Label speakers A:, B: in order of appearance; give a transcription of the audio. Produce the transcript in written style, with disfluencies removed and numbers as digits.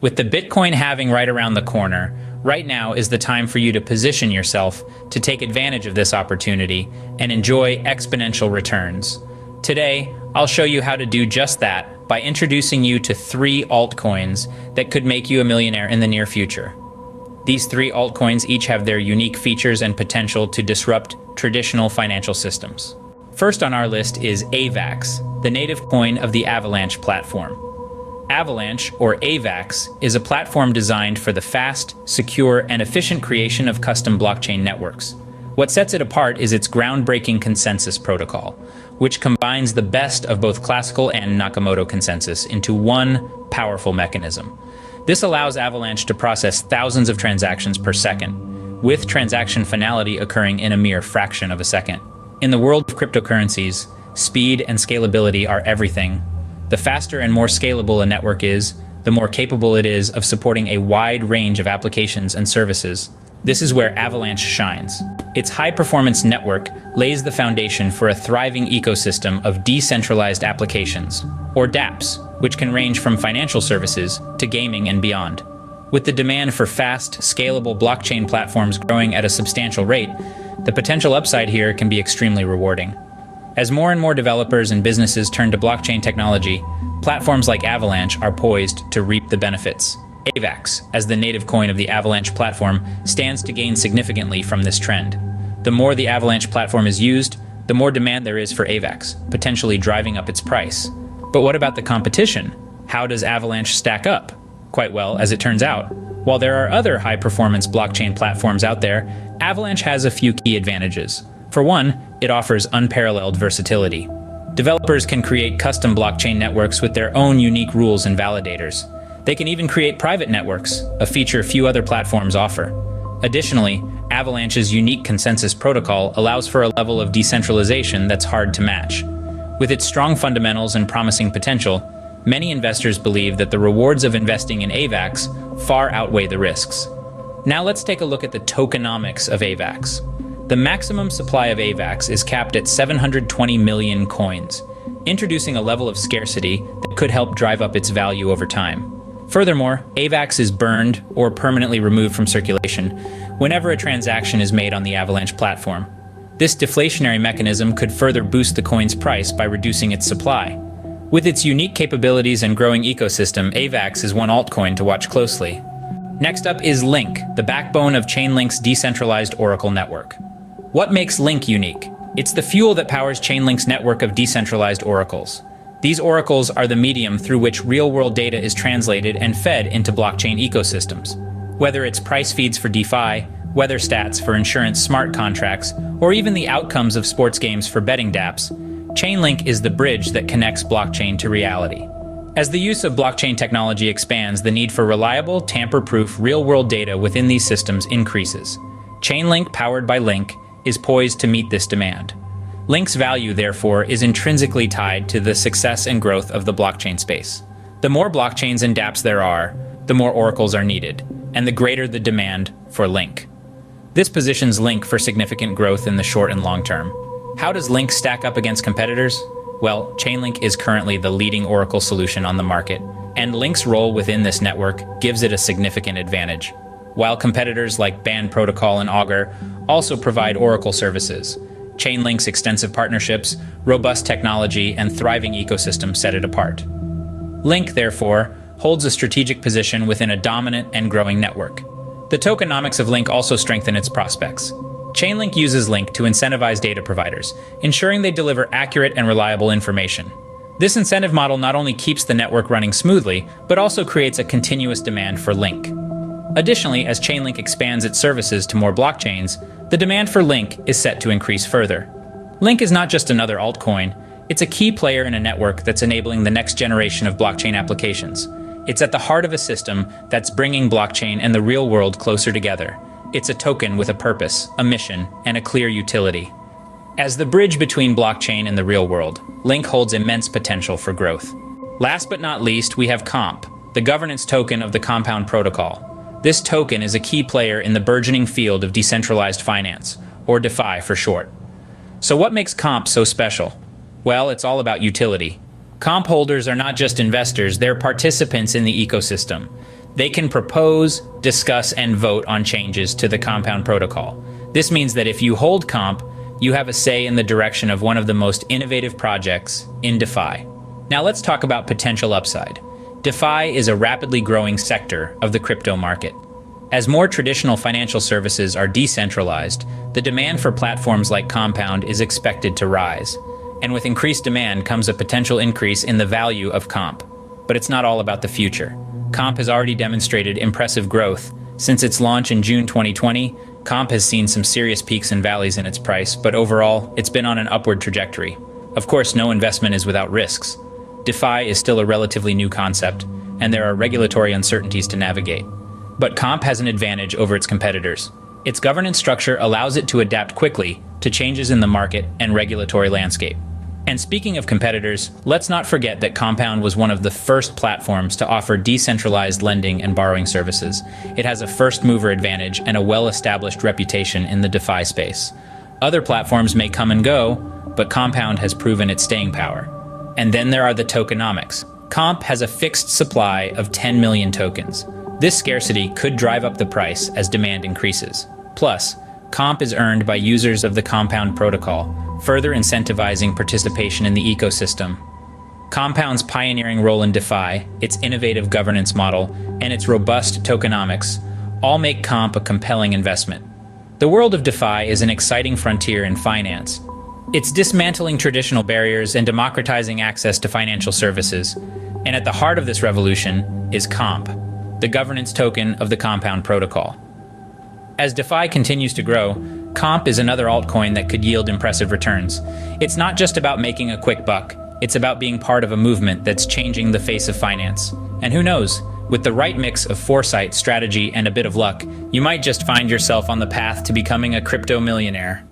A: With the Bitcoin halving right around the corner, right now is the time for you to position yourself to take advantage of this opportunity and enjoy exponential returns. Today, I'll show you how to do just that by introducing you to 3 altcoins that could make you a millionaire in the near future. These 3 altcoins each have their unique features and potential to disrupt traditional financial systems. First on our list is AVAX, the native coin of the Avalanche platform. Avalanche, or AVAX, is a platform designed for the fast, secure, and efficient creation of custom blockchain networks. What sets it apart is its groundbreaking consensus protocol, which combines the best of both classical and Nakamoto consensus into one powerful mechanism. This allows Avalanche to process thousands of transactions per second, with transaction finality occurring in a mere fraction of a second. In the world of cryptocurrencies, speed and scalability are everything. The faster and more scalable a network is, the more capable it is of supporting a wide range of applications and services. This is where Avalanche shines. Its high-performance network lays the foundation for a thriving ecosystem of decentralized applications, or dApps, which can range from financial services to gaming and beyond. With the demand for fast, scalable blockchain platforms growing at a substantial rate, the potential upside here can be extremely rewarding. As more and more developers and businesses turn to blockchain technology, platforms like Avalanche are poised to reap the benefits. AVAX, as the native coin of the Avalanche platform, stands to gain significantly from this trend. The more the Avalanche platform is used, the more demand there is for AVAX, potentially driving up its price. But what about the competition? How does Avalanche stack up? Quite well, as it turns out. While there are other high-performance blockchain platforms out there, Avalanche has a few key advantages. For one, it offers unparalleled versatility. Developers can create custom blockchain networks with their own unique rules and validators. They can even create private networks, a feature few other platforms offer. Additionally, Avalanche's unique consensus protocol allows for a level of decentralization that's hard to match. With its strong fundamentals and promising potential, many investors believe that the rewards of investing in AVAX far outweigh the risks. Now let's take a look at the tokenomics of AVAX. The maximum supply of AVAX is capped at 720 million coins, introducing a level of scarcity that could help drive up its value over time. Furthermore, AVAX is burned or permanently removed from circulation whenever a transaction is made on the Avalanche platform. This deflationary mechanism could further boost the coin's price by reducing its supply. With its unique capabilities and growing ecosystem, AVAX is one altcoin to watch closely. Next up is Link, the backbone of Chainlink's decentralized Oracle network. What makes Link unique? It's the fuel that powers Chainlink's network of decentralized oracles. These oracles are the medium through which real-world data is translated and fed into blockchain ecosystems. Whether it's price feeds for DeFi, weather stats for insurance smart contracts, or even the outcomes of sports games for betting dApps, Chainlink is the bridge that connects blockchain to reality. As the use of blockchain technology expands, the need for reliable, tamper-proof, real-world data within these systems increases. Chainlink, powered by Link, is poised to meet this demand. Link's value, therefore, is intrinsically tied to the success and growth of the blockchain space. The more blockchains and dApps there are, the more oracles are needed, and the greater the demand for Link. This positions Link for significant growth in the short and long term. How does Link stack up against competitors? Well, Chainlink is currently the leading oracle solution on the market, and Link's role within this network gives it a significant advantage. While competitors like Band Protocol and Augur also provide oracle services, Chainlink's extensive partnerships, robust technology, and thriving ecosystem set it apart. Link, therefore, holds a strategic position within a dominant and growing network. The tokenomics of Link also strengthen its prospects. Chainlink uses Link to incentivize data providers, ensuring they deliver accurate and reliable information. This incentive model not only keeps the network running smoothly, but also creates a continuous demand for Link. Additionally, as Chainlink expands its services to more blockchains, the demand for Link is set to increase further. Link is not just another altcoin, it's a key player in a network that's enabling the next generation of blockchain applications. It's at the heart of a system that's bringing blockchain and the real world closer together. It's a token with a purpose, a mission, and a clear utility. As the bridge between blockchain and the real world, Link holds immense potential for growth. Last but not least, we have Comp, the governance token of the Compound Protocol. This token is a key player in the burgeoning field of decentralized finance, or DeFi for short. So what makes Comp so special? Well, it's all about utility. Comp holders are not just investors, they're participants in the ecosystem. They can propose, discuss, and vote on changes to the Compound protocol. This means that if you hold Comp, you have a say in the direction of one of the most innovative projects in DeFi. Now let's talk about potential upside. DeFi is a rapidly growing sector of the crypto market. As more traditional financial services are decentralized, the demand for platforms like Compound is expected to rise. And with increased demand comes a potential increase in the value of Comp. But it's not all about the future. Comp has already demonstrated impressive growth. Since its launch in June 2020, Comp has seen some serious peaks and valleys in its price, but overall, it's been on an upward trajectory. Of course, no investment is without risks. DeFi is still a relatively new concept, and there are regulatory uncertainties to navigate. But Comp has an advantage over its competitors. Its governance structure allows it to adapt quickly to changes in the market and regulatory landscape. And speaking of competitors, let's not forget that Compound was one of the first platforms to offer decentralized lending and borrowing services. It has a first-mover advantage and a well-established reputation in the DeFi space. Other platforms may come and go, but Compound has proven its staying power. And then there are the tokenomics. Comp has a fixed supply of 10 million tokens. This scarcity could drive up the price as demand increases. Plus, Comp is earned by users of the Compound protocol, further incentivizing participation in the ecosystem. Compound's pioneering role in DeFi, its innovative governance model, and its robust tokenomics all make Comp a compelling investment. The world of DeFi is an exciting frontier in finance. It's dismantling traditional barriers and democratizing access to financial services. And at the heart of this revolution is Comp, the governance token of the Compound protocol. As DeFi continues to grow, Comp is another altcoin that could yield impressive returns. It's not just about making a quick buck, it's about being part of a movement that's changing the face of finance. And who knows, with the right mix of foresight, strategy, and a bit of luck, you might just find yourself on the path to becoming a crypto millionaire.